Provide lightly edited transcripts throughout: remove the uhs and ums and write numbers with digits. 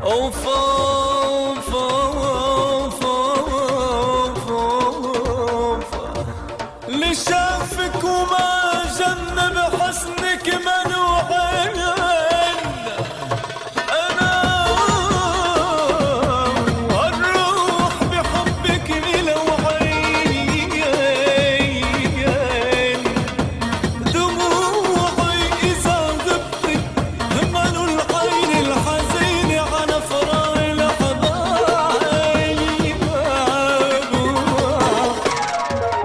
اوف اوف اوف اوف اوف اللي شافك وما جن بحسنك منوعين. انا والروح بحبك ملوعين، دموعي اذا غبتك همل العين الحزين عن فراق الحبايب.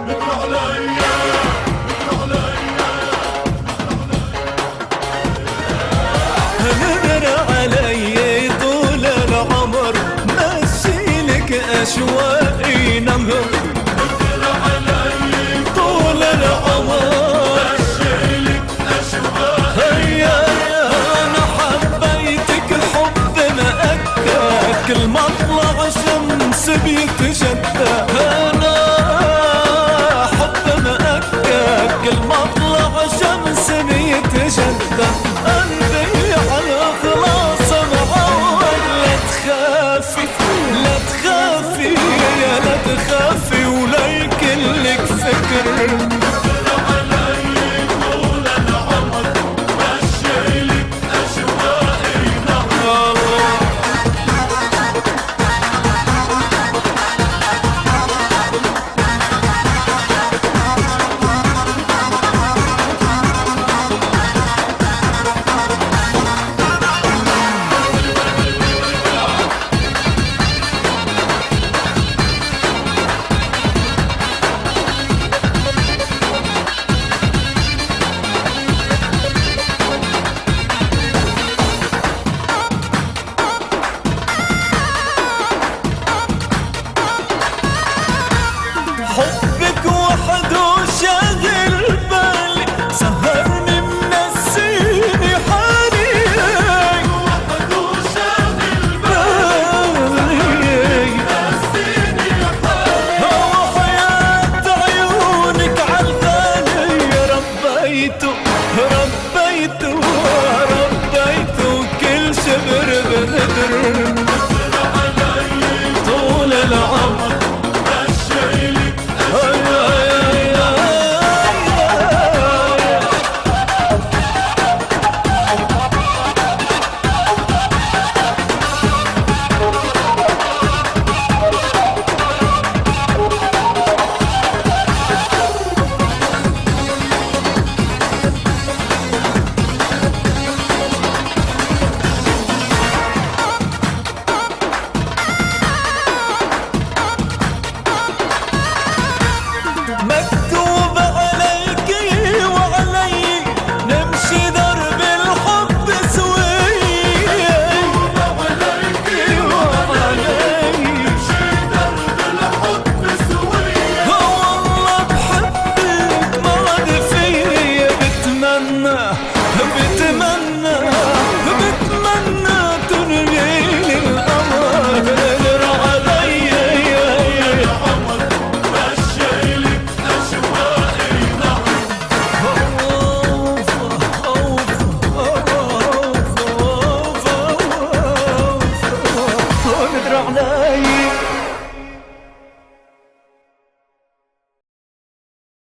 بكر عليا هنقدر علي طول العمر مشيلك أشواقي نهر. هنقدر علي طول العمر مشيلك أشواقي. هيا أنا حبيتك حب مأكد، كل ما طلع شمس بيتجلى